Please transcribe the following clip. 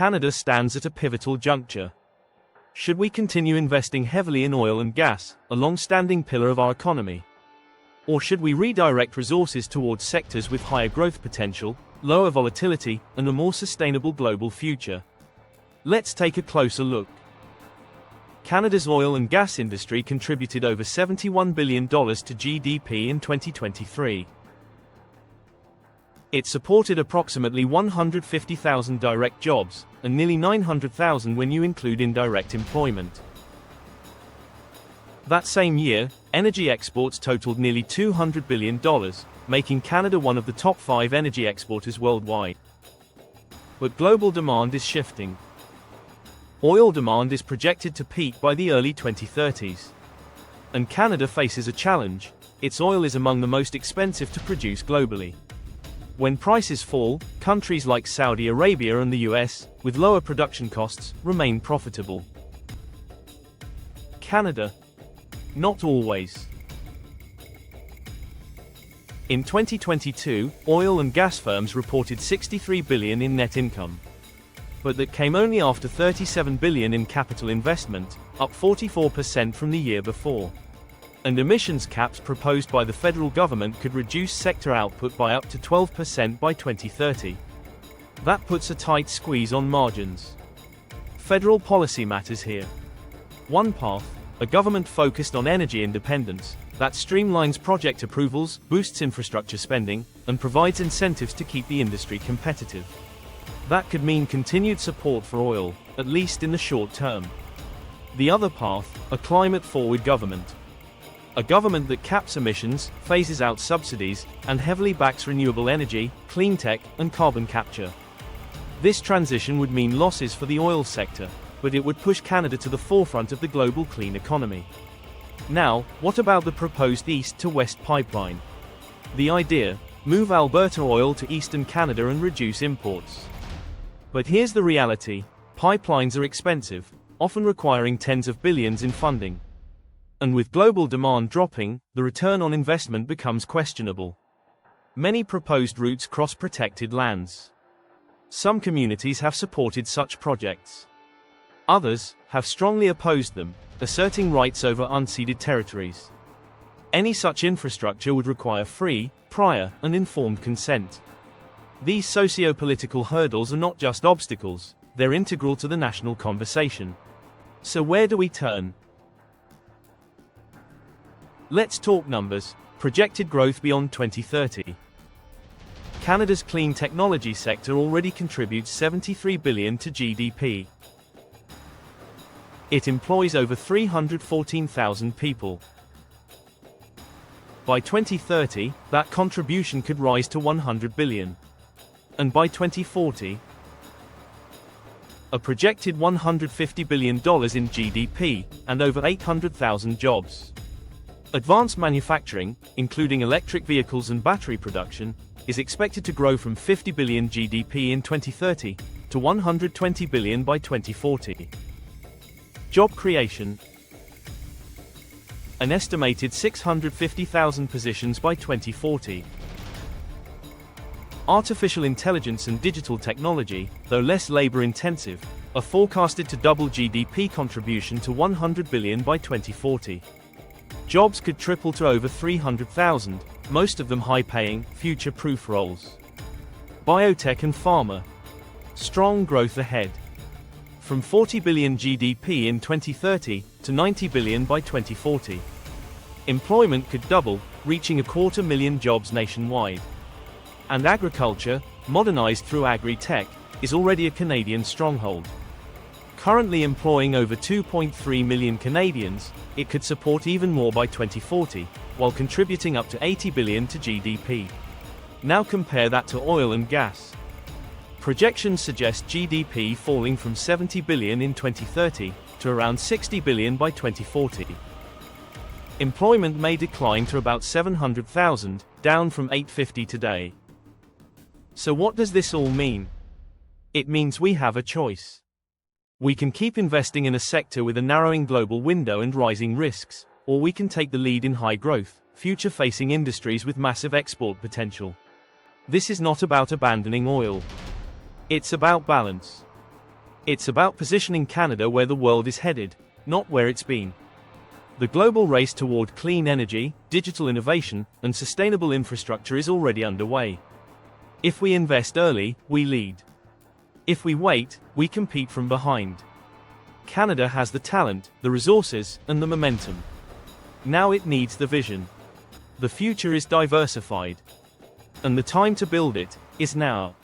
Canada stands at a pivotal juncture. Should we continue investing heavily in oil and gas, a long-standing pillar of our economy? Or should we redirect resources towards sectors with higher growth potential, lower volatility, and a more sustainable global future? Let's take a closer look. Canada's oil and gas industry contributed over $71 billion to GDP in 2023. It supported approximately 150,000 direct jobs, and nearly 900,000 when you include indirect employment. That same year, energy exports totaled nearly $200 billion, making Canada one of the top 5 energy exporters worldwide. But global demand is shifting. Oil demand is projected to peak by the early 2030s. And Canada faces a challenge: its oil is among the most expensive to produce globally. When prices fall, countries like Saudi Arabia and the US, with lower production costs, remain profitable. Canada. Not always. In 2022, oil and gas firms reported $63 billion in net income. But that came only after $37 billion in capital investment, up 44% from the year before. And emissions caps proposed by the federal government could reduce sector output by up to 12% by 2030. That puts a tight squeeze on margins. Federal policy matters here. One path: a government focused on energy independence, that streamlines project approvals, boosts infrastructure spending, and provides incentives to keep the industry competitive. That could mean continued support for oil, at least in the short term. The other path: a climate-forward government. A government that caps emissions, phases out subsidies, and heavily backs renewable energy, clean tech, and carbon capture. This transition would mean losses for the oil sector, but it would push Canada to the forefront of the global clean economy. Now, what about the proposed East to West pipeline? The idea: move Alberta oil to eastern Canada and reduce imports. But here's the reality: pipelines are expensive, often requiring tens of billions in funding. And with global demand dropping, the return on investment becomes questionable. Many proposed routes cross protected lands. Some communities have supported such projects. Others have strongly opposed them, asserting rights over unceded territories. Any such infrastructure would require free, prior, and informed consent. These socio-political hurdles are not just obstacles, they're integral to the national conversation. So where do we turn? Let's talk numbers. Projected growth beyond 2030. Canada's clean technology sector already contributes $73 billion to GDP. It employs over 314,000 people. By 2030, that contribution could rise to $100 billion. And by 2040, a projected $150 billion in GDP, and over 800,000 jobs. Advanced manufacturing, including electric vehicles and battery production, is expected to grow from $50 billion GDP in 2030 to $120 billion by 2040. Job creation: an estimated 650,000 positions by 2040. Artificial intelligence and digital technology, though less labor-intensive, are forecasted to double GDP contribution to $100 billion by 2040. Jobs could triple to over 300,000, most of them high-paying, future-proof roles. Biotech and pharma. Strong growth ahead. From $40 billion GDP in 2030 to $90 billion by 2040. Employment could double, reaching 250,000 jobs nationwide. And agriculture, modernized through Agri-Tech, is already a Canadian stronghold. Currently employing over 2.3 million Canadians, it could support even more by 2040, while contributing up to $80 billion to GDP. Now compare that to oil and gas. Projections suggest GDP falling from $70 billion in 2030 to around $60 billion by 2040. Employment may decline to about 700,000, down from 850 today. So what does this all mean? It means we have a choice. We can keep investing in a sector with a narrowing global window and rising risks, or we can take the lead in high-growth, future-facing industries with massive export potential. This is not about abandoning oil. It's about balance. It's about positioning Canada where the world is headed, not where it's been. The global race toward clean energy, digital innovation, and sustainable infrastructure is already underway. If we invest early, we lead. If we wait, we compete from behind. Canada has the talent, the resources, and the momentum. Now it needs the vision. The future is diversified. And the time to build it is now.